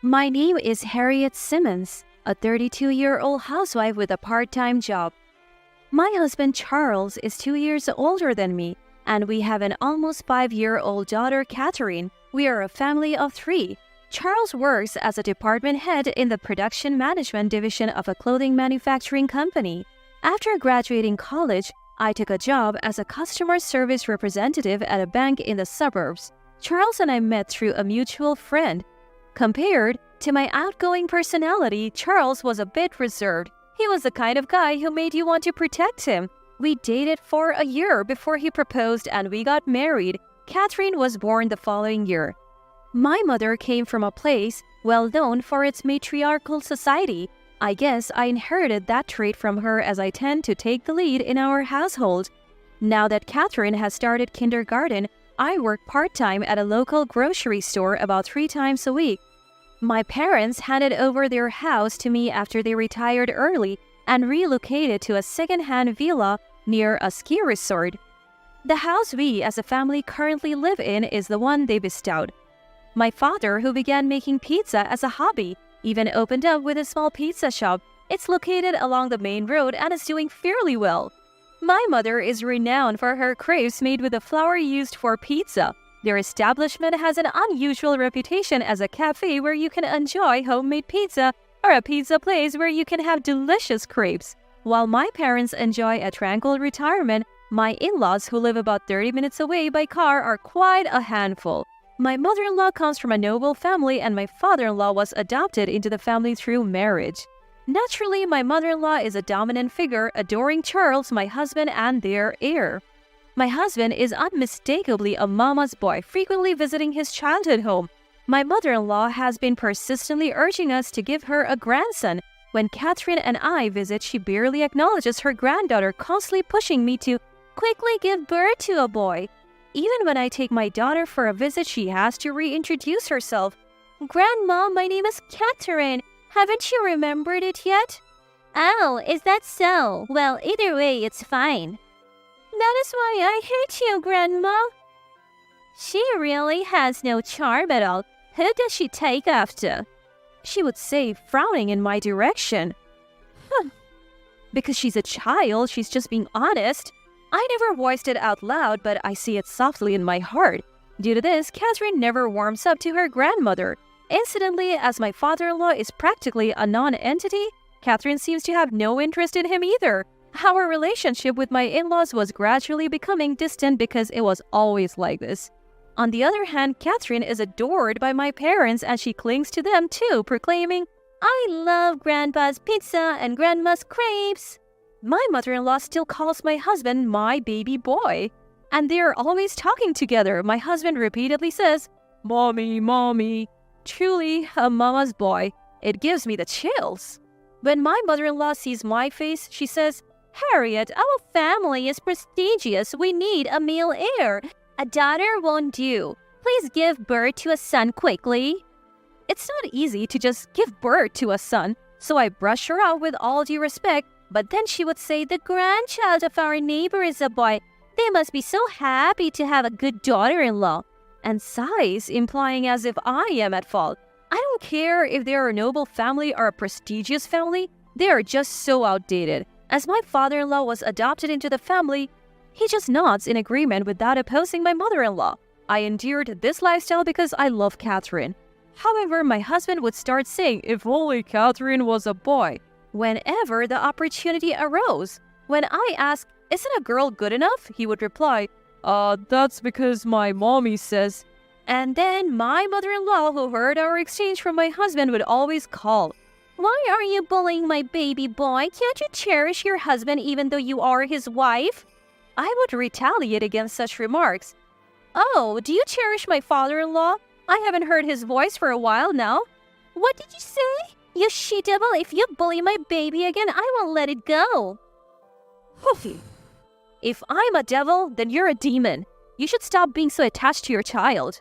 My name is Harriet Simmons, a 32-year-old housewife with a part-time job. My husband Charles is 2 years older than me, and we have an almost 5-year-old daughter, Catherine. We are a family of 3. Charles works as a department head in the production management division of a clothing manufacturing company. After graduating college, I took a job as a customer service representative at a bank in the suburbs. Charles and I met through a mutual friend. Compared to my outgoing personality, Charles was a bit reserved. He was the kind of guy who made you want to protect him. We dated for a year before he proposed and we got married. Catherine was born the following year. My mother came from a place well known for its matriarchal society. I guess I inherited that trait from her, as I tend to take the lead in our household. Now that Catherine has started kindergarten, I work part-time at a local grocery store about 3 times a week. My parents handed over their house to me after they retired early and relocated to a second-hand villa near a ski resort. The house we as a family currently live in is the one they bestowed. My father, who began making pizza as a hobby, even opened up with a small pizza shop. It's located along the main road and is doing fairly well. My mother is renowned for her crepes made with the flour used for pizza. Their establishment has an unusual reputation as a cafe where you can enjoy homemade pizza or a pizza place where you can have delicious crepes. While my parents enjoy a tranquil retirement, my in-laws, who live about 30 minutes away by car, are quite a handful. My mother-in-law comes from a noble family and my father-in-law was adopted into the family through marriage. Naturally, my mother-in-law is a dominant figure, adoring Charles, my husband, and their heir. My husband is unmistakably a mama's boy, frequently visiting his childhood home. My mother-in-law has been persistently urging us to give her a grandson. When Catherine and I visit, she barely acknowledges her granddaughter, constantly pushing me to quickly give birth to a boy. Even when I take my daughter for a visit, she has to reintroduce herself. "Grandma, my name is Catherine. Haven't you remembered it yet?" "Oh, is that so? Well, either way, it's fine." "That is why I hate you, Grandma." "She really has no charm at all. Who does she take after?" she would say, frowning in my direction. Because she's a child, she's just being honest. I never voiced it out loud, but I see it softly in my heart. Due to this, Catherine never warms up to her grandmother. Incidentally, as my father-in-law is practically a non-entity, Catherine seems to have no interest in him either. Our relationship with my in-laws was gradually becoming distant because it was always like this. On the other hand, Catherine is adored by my parents and she clings to them too, proclaiming, "I love Grandpa's pizza and Grandma's crepes." My mother-in-law still calls my husband my baby boy. And they are always talking together. My husband repeatedly says, "Mommy, mommy." Truly a mama's boy. It gives me the chills. When my mother-in-law sees my face, she says, "Harriet, our family is prestigious. We need a male heir. A daughter won't do. Please give birth to a son quickly." It's not easy to just give birth to a son, so I brush her out with all due respect, but then she would say, "The grandchild of our neighbor is a boy. They must be so happy to have a good daughter-in-law," and sighs, implying as if I am at fault. I don't care if they are a noble family or a prestigious family, they are just so outdated. As my father-in-law was adopted into the family, he just nods in agreement without opposing my mother-in-law. I endured this lifestyle because I love Catherine. However, my husband would start saying, "If only Catherine was a boy," whenever the opportunity arose. When I asked, "Isn't a girl good enough?" he would reply, "That's because my mommy says." And then my mother-in-law, who heard our exchange from my husband, would always call, "Why are you bullying my baby boy? Can't you cherish your husband even though you are his wife?" I would retaliate against such remarks. "Oh, do you cherish my father-in-law? I haven't heard his voice for a while now." "What did you say? You she-devil, if you bully my baby again, I won't let it go." If I'm a devil, then you're a demon. You should stop being so attached to your child.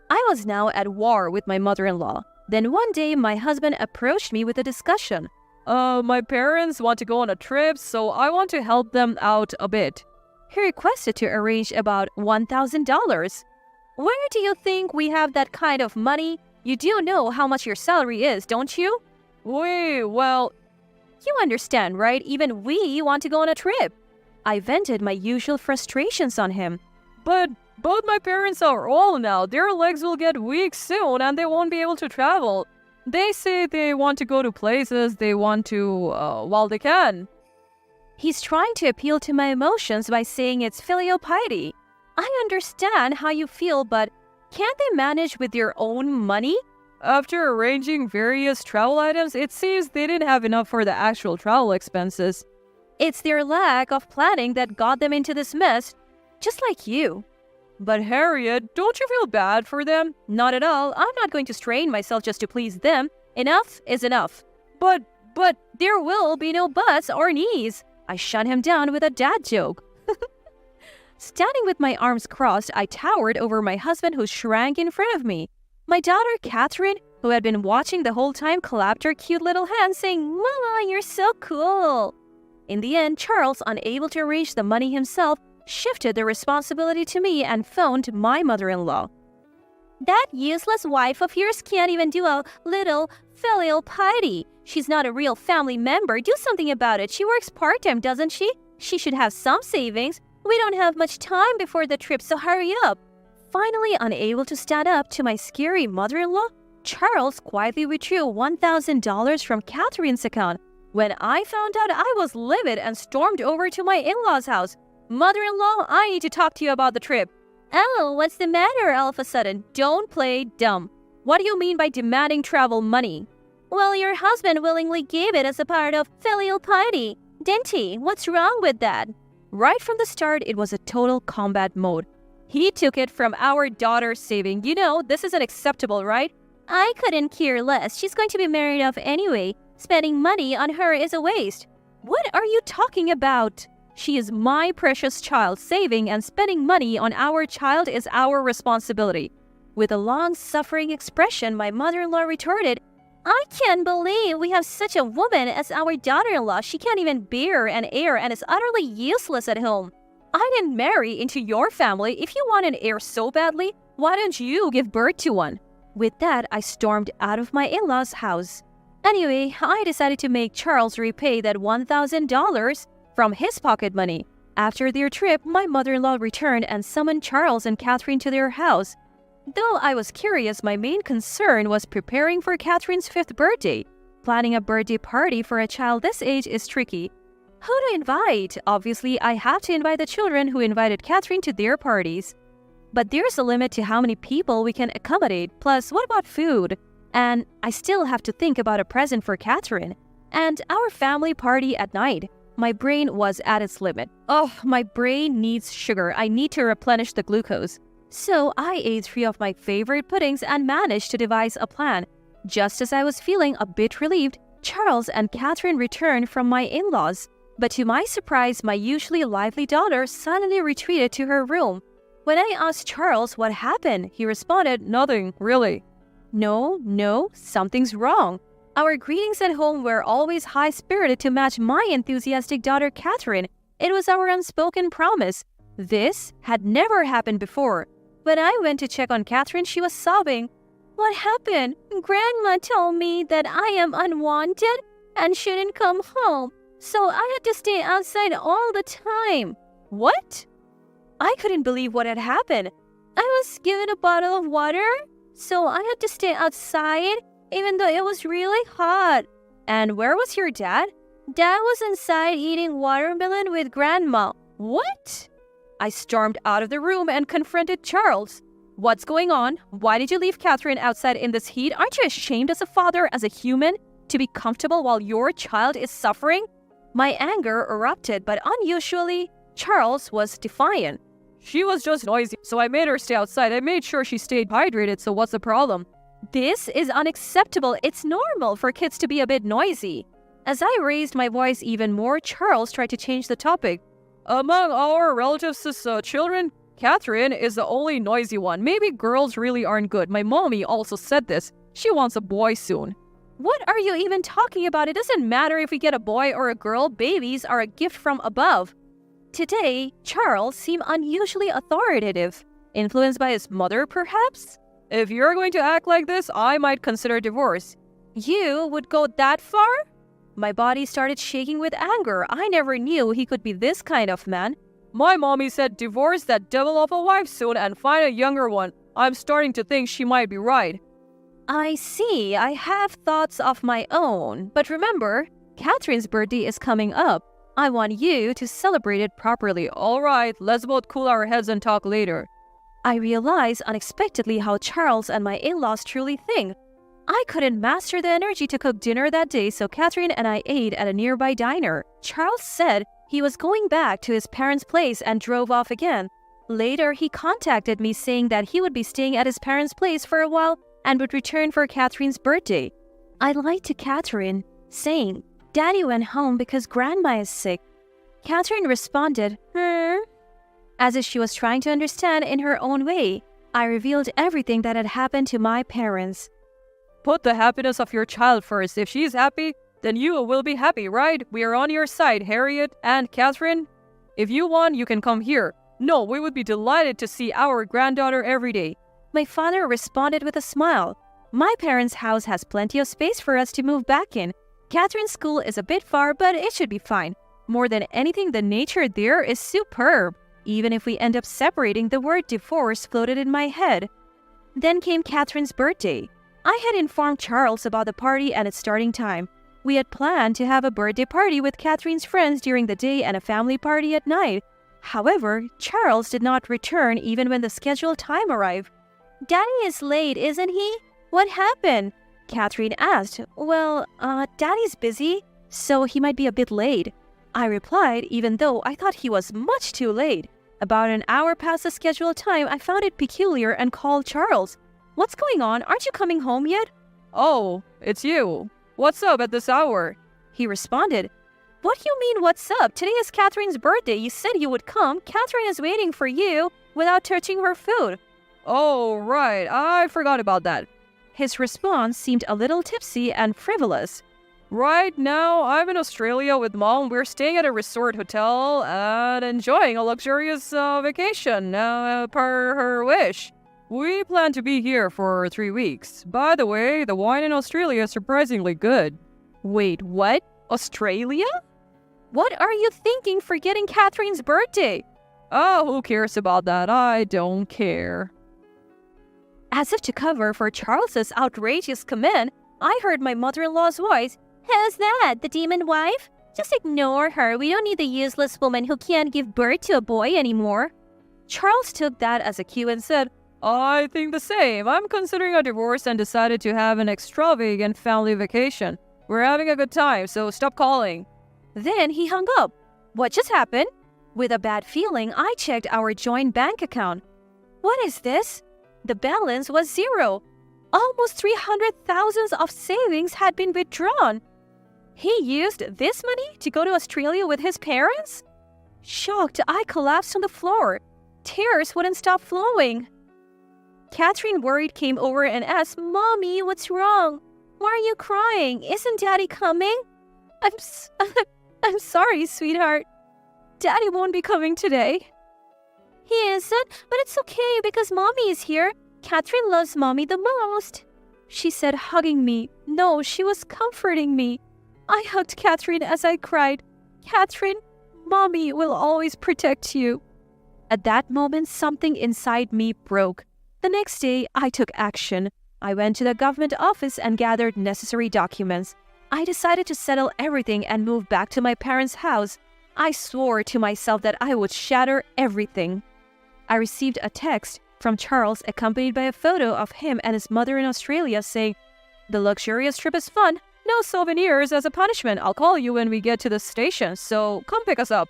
I was now at war with my mother-in-law. Then one day, my husband approached me with a discussion. My parents want to go on a trip, so I want to help them out a bit." He requested to arrange about $1,000. Where do you think we have that kind of money? You do know how much your salary is, don't you? Well, you understand, right? Even we want to go on a trip. I vented my usual frustrations on him. But both my parents are old now. Their legs will get weak soon and they won't be able to travel. They say they want to go to places they want to while they can. He's trying to appeal to my emotions by saying it's filial piety. I understand how you feel, but can't they manage with their own money? After arranging various travel items, it seems they didn't have enough for the actual travel expenses. It's their lack of planning that got them into this mess, just like you. But Harriet, don't you feel bad for them? Not at all. I'm not going to strain myself just to please them. Enough is enough. But there will be no buts or knees. I shut him down with a dad joke. Standing with my arms crossed, I towered over my husband who shrank in front of me. My daughter, Catherine, who had been watching the whole time, clapped her cute little hands, saying, "Mama, you're so cool." In the end, Charles, unable to arrange the money himself, shifted the responsibility to me and phoned my mother-in-law. That useless wife of yours can't even do a little filial piety. She's not a real family member. Do something about it. She works part-time, doesn't she? She should have some savings. We don't have much time before the trip, so hurry up. Finally, unable to stand up to my scary mother-in-law, Charles quietly withdrew $1,000 from Catherine's account. When I found out, I was livid and stormed over to my in-laws' house. "Mother-in-law, I need to talk to you about the trip." "Oh, what's the matter all of a sudden? Don't play dumb. What do you mean by demanding travel money?" "Well, your husband willingly gave it as a part of filial piety, didn't he? What's wrong with that?" Right from the start, it was a total combat mode. He took it from our daughter's saving. You know, this isn't acceptable, right? I couldn't care less. She's going to be married off anyway. Spending money on her is a waste. What are you talking about? She is my precious child. Saving and spending money on our child is our responsibility. With a long-suffering expression, my mother-in-law retorted, "I can't believe we have such a woman as our daughter-in-law. She can't even bear an heir and is utterly useless at home. I didn't marry into your family. If you want an heir so badly, why don't you give birth to one?" With that, I stormed out of my in-laws' house. Anyway, I decided to make Charles repay that $1,000 from his pocket money. After their trip, my mother-in-law returned and summoned Charles and Catherine to their house. Though I was curious, my main concern was preparing for Catherine's 5th birthday. Planning a birthday party for a child this age is tricky. Who to invite? Obviously, I have to invite the children who invited Catherine to their parties. But there's a limit to how many people we can accommodate. Plus, what about food? And I still have to think about a present for Catherine. And our family party at night. My brain was at its limit. Oh, my brain needs sugar. I need to replenish the glucose. So I ate 3 of my favorite puddings and managed to devise a plan. Just as I was feeling a bit relieved, Charles and Catherine returned from my in-laws. But to my surprise, my usually lively daughter suddenly retreated to her room. When I asked Charles what happened, he responded, "Nothing, really." No, something's wrong. Our greetings at home were always high-spirited to match my enthusiastic daughter Catherine. It was our unspoken promise. This had never happened before. When I went to check on Catherine, she was sobbing. "What happened? Grandma told me that I am unwanted and shouldn't come home. So I had to stay outside all the time." What? I couldn't believe what had happened. "I was given a bottle of water, so I had to stay outside, even though it was really hot." And where was your dad? "Dad was inside eating watermelon with Grandma." What? I stormed out of the room and confronted Charles. "What's going on? Why did you leave Catherine outside in this heat? Aren't you ashamed as a father, as a human, to be comfortable while your child is suffering?" My anger erupted, but unusually, Charles was defiant. "She was just noisy, so I made her stay outside. I made sure she stayed hydrated, so what's the problem?" This is unacceptable. It's normal for kids to be a bit noisy. As I raised my voice even more, Charles tried to change the topic. "Among our relatives' children, Catherine is the only noisy one. Maybe girls really aren't good. My mommy also said this. She wants a boy soon." What are you even talking about? It doesn't matter if we get a boy or a girl. Babies are a gift from above. Today, Charles seemed unusually authoritative. Influenced by his mother, perhaps? If you're going to act like this, I might consider divorce. You would go that far? My body started shaking with anger. I never knew he could be this kind of man. My mommy said divorce that devil of a wife soon and find a younger one. I'm starting to think she might be right. I see. I have thoughts of my own. But remember, Catherine's birthday is coming up. I want you to celebrate it properly. All right, let's both cool our heads and talk later. I realized unexpectedly how Charles and my in-laws truly think. I couldn't master the energy to cook dinner that day, so Catherine and I ate at a nearby diner. Charles said he was going back to his parents' place and drove off again. Later, he contacted me saying that he would be staying at his parents' place for a while and would return for Catherine's birthday. I lied to Catherine, saying, "Daddy went home because Grandma is sick." Catherine responded, as if she was trying to understand in her own way. I revealed everything that had happened to my parents. Put the happiness of your child first. If she's happy, then you will be happy, right? We are on your side, Harriet and Catherine. If you want, you can come here. No, we would be delighted to see our granddaughter every day. My father responded with a smile. My parents' house has plenty of space for us to move back in. Catherine's school is a bit far, but it should be fine. More than anything, the nature there is superb. Even if we end up separating, the word divorce floated in my head. Then came Catherine's birthday. I had informed Charles about the party and its starting time. We had planned to have a birthday party with Catherine's friends during the day and a family party at night. However, Charles did not return even when the scheduled time arrived. "Daddy is late, isn't he? What happened?" Catherine asked. "Well, Daddy's busy, so he might be a bit late." I replied, even though I thought he was much too late. About an hour past the scheduled time, I found it peculiar and called Charles. "What's going on? Aren't you coming home yet?" Oh, it's you. What's up at this hour? He responded, "What do you mean, what's up? Today is Catherine's birthday. You said you would come. Catherine is waiting for you without touching her food." Oh, right. I forgot about that. His response seemed a little tipsy and frivolous. Right now, I'm in Australia with Mom. We're staying at a resort hotel and enjoying a luxurious vacation per her wish. We plan to be here for 3 weeks. By the way, the wine in Australia is surprisingly good. Wait, what? Australia? What are you thinking for getting Catherine's birthday? Oh, who cares about that? I don't care. As if to cover for Charles's outrageous comment, I heard my mother-in-law's voice. "Who's that? The demon wife? Just ignore her. We don't need the useless woman who can't give birth to a boy anymore." Charles took that as a cue and said, I think the same. I'm considering a divorce and decided to have an extravagant family vacation. We're having a good time, so stop calling. Then he hung up. What just happened? With a bad feeling, I checked our joint bank account. What is this? The balance was zero. Almost 300,000 of savings had been withdrawn. He used this money to go to Australia with his parents? Shocked, I collapsed on the floor. Tears wouldn't stop flowing. Catherine, worried, came over and asked, "Mommy, what's wrong? Why are you crying? Isn't Daddy coming?" I'm sorry, sweetheart. Daddy won't be coming today." "He isn't, but it's okay because Mommy is here. Catherine loves Mommy the most," she said, hugging me. No, she was comforting me. I hugged Catherine as I cried, "Catherine, Mommy will always protect you." At that moment, something inside me broke. The next day, I took action. I went to the government office and gathered necessary documents. I decided to settle everything and move back to my parents' house. I swore to myself that I would shatter everything. I received a text from Charles accompanied by a photo of him and his mother in Australia saying, "The luxurious trip is fun. No souvenirs as a punishment. I'll call you when we get to the station, so come pick us up."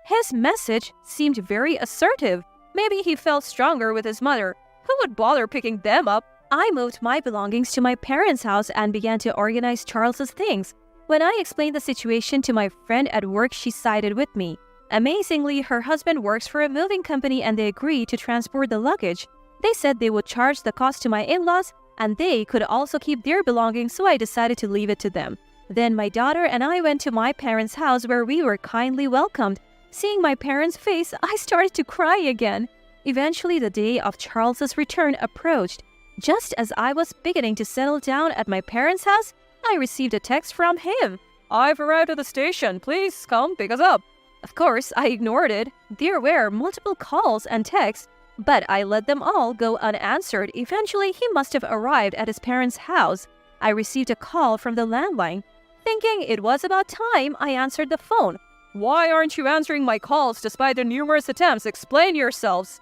His message seemed very assertive. Maybe he felt stronger with his mother. Who would bother picking them up? I moved my belongings to my parents' house and began to organize Charles's things. When I explained the situation to my friend at work, she sided with me. Amazingly, her husband works for a moving company and they agreed to transport the luggage. They said they would charge the cost to my in-laws and they could also keep their belongings, so I decided to leave it to them. Then my daughter and I went to my parents' house where we were kindly welcomed. Seeing my parents' face, I started to cry again. Eventually, the day of Charles's return approached. Just as I was beginning to settle down at my parents' house, I received a text from him. I've arrived at the station. Please come pick us up. Of course, I ignored it. There were multiple calls and texts, but I let them all go unanswered. Eventually, he must have arrived at his parents' house. I received a call from the landline. Thinking it was about time, I answered the phone. Why aren't you answering my calls despite the numerous attempts? Explain yourselves.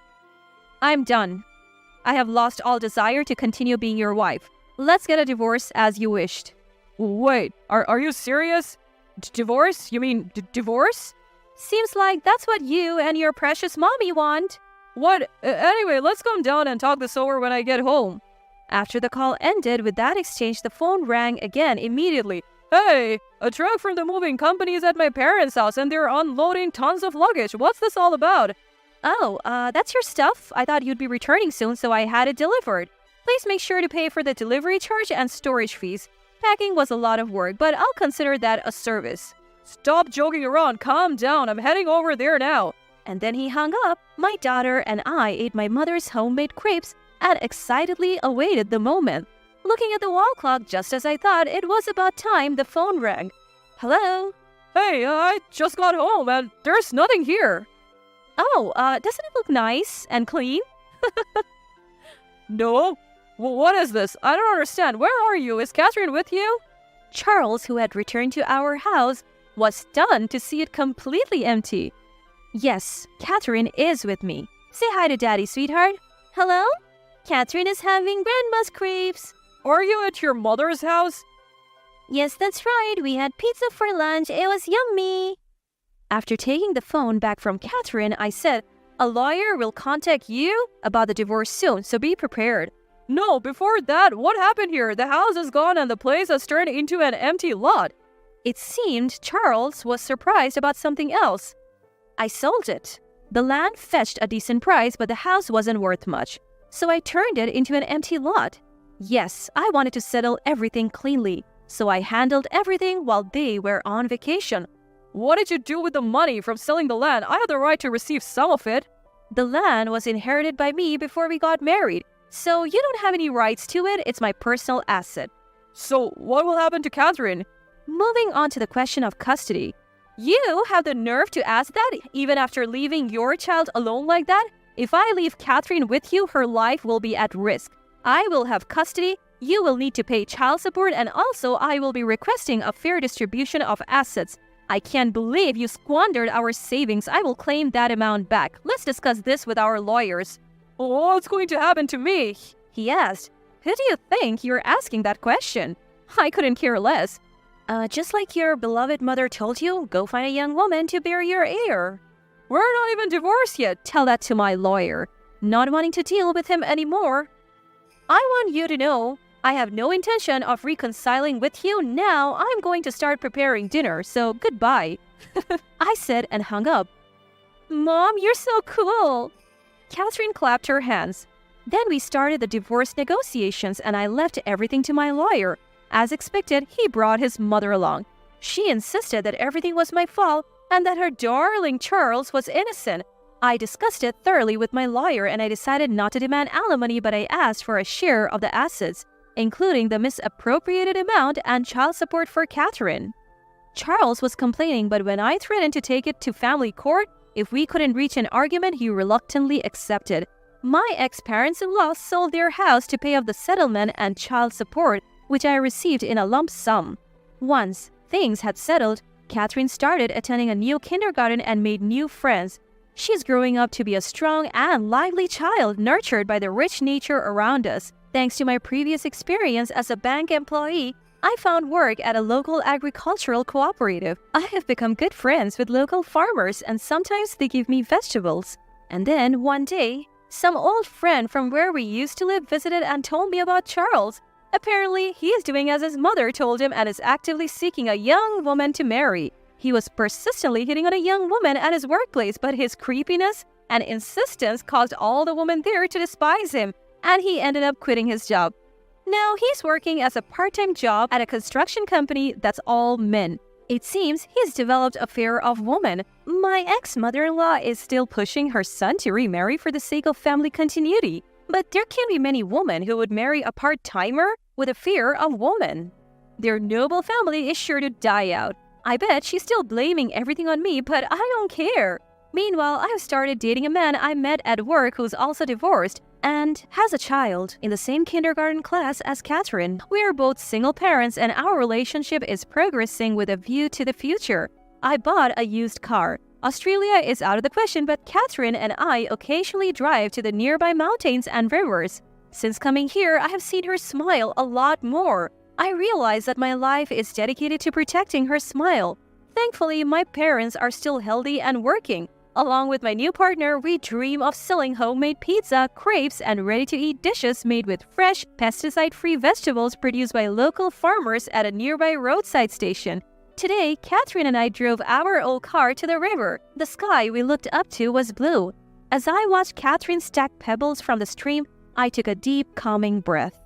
I'm done. I have lost all desire to continue being your wife. Let's get a divorce as you wished. Wait, are you serious? Divorce? You mean divorce? Seems like that's what you and your precious mommy want. What? Anyway, let's come down and talk this over when I get home. After the call ended with that exchange, the phone rang again immediately. Hey, a truck from the moving company is at my parents' house and they're unloading tons of luggage. What's this all about? Oh, that's your stuff. I thought you'd be returning soon, so I had it delivered. Please make sure to pay for the delivery charge and storage fees. Packing was a lot of work, but I'll consider that a service. Stop joking around. Calm down. I'm heading over there now. And then he hung up. My daughter and I ate my mother's homemade crepes and excitedly awaited the moment. Looking at the wall clock, just as I thought it was about time, the phone rang. Hello? Hey, I just got home and there's nothing here. Oh, doesn't it look nice and clean? No. What is this? I don't understand. Where are you? Is Catherine with you? Charles, who had returned to our house, was stunned to see it completely empty. Yes, Catherine is with me. Say hi to Daddy, sweetheart. Hello? Catherine is having grandma's crepes. Are you at your mother's house? Yes, that's right. We had pizza for lunch. It was yummy. After taking the phone back from Catherine, I said, a lawyer will contact you about the divorce soon, so be prepared. No, before that, what happened here? The house is gone and the place has turned into an empty lot. It seemed Charles was surprised about something else. I sold it. The land fetched a decent price, but the house wasn't worth much. So I turned it into an empty lot. Yes, I wanted to settle everything cleanly, so I handled everything while they were on vacation. What did you do with the money from selling the land? I had the right to receive some of it. The land was inherited by me before we got married, so you don't have any rights to it. It's my personal asset. So what will happen to Catherine? Moving on to the question of custody. You have the nerve to ask that even after leaving your child alone like that? If I leave Catherine with you, her life will be at risk. I will have custody, you will need to pay child support, and also I will be requesting a fair distribution of assets. I can't believe you squandered our savings. I will claim that amount back. Let's discuss this with our lawyers. What's going to happen to me? He asked. Who do you think you're asking that question? I couldn't care less. Just like your beloved mother told you, go find a young woman to bear your heir. We're not even divorced yet. Tell that to my lawyer. Not wanting to deal with him anymore. I want you to know, I have no intention of reconciling with you now. I'm going to start preparing dinner, so goodbye. I said and hung up. Mom, you're so cool. Catherine clapped her hands. Then we started the divorce negotiations and I left everything to my lawyer. As expected, he brought his mother along. She insisted that everything was my fault and that her darling Charles was innocent. I discussed it thoroughly with my lawyer and I decided not to demand alimony, but I asked for a share of the assets, including the misappropriated amount and child support for Catherine. Charles was complaining, but when I threatened to take it to family court, if we couldn't reach an argument, he reluctantly accepted. My ex-parents-in-law sold their house to pay off the settlement and child support, which I received in a lump sum. Once things had settled, Catherine started attending a new kindergarten and made new friends. She's growing up to be a strong and lively child nurtured by the rich nature around us. Thanks to my previous experience as a bank employee, I found work at a local agricultural cooperative. I have become good friends with local farmers and sometimes they give me vegetables. And then one day, some old friend from where we used to live visited and told me about Charles. Apparently, he is doing as his mother told him and is actively seeking a young woman to marry. He was persistently hitting on a young woman at his workplace, but his creepiness and insistence caused all the women there to despise him, and he ended up quitting his job. Now he's working as a part-time job at a construction company that's all men. It seems he's developed a fear of women. My ex-mother-in-law is still pushing her son to remarry for the sake of family continuity. But there can't be many women who would marry a part-timer with a fear of women. Their noble family is sure to die out. I bet she's still blaming everything on me, but I don't care. Meanwhile, I have started dating a man I met at work who's also divorced and has a child in the same kindergarten class as Catherine. We are both single parents and our relationship is progressing with a view to the future. I bought a used car. Australia is out of the question, but Catherine and I occasionally drive to the nearby mountains and rivers. Since coming here, I have seen her smile a lot more. I realize that my life is dedicated to protecting her smile. Thankfully, my parents are still healthy and working. Along with my new partner, we dream of selling homemade pizza, crepes, and ready-to-eat dishes made with fresh, pesticide-free vegetables produced by local farmers at a nearby roadside station. Today, Catherine and I drove our old car to the river. The sky we looked up to was blue. As I watched Catherine stack pebbles from the stream, I took a deep, calming breath.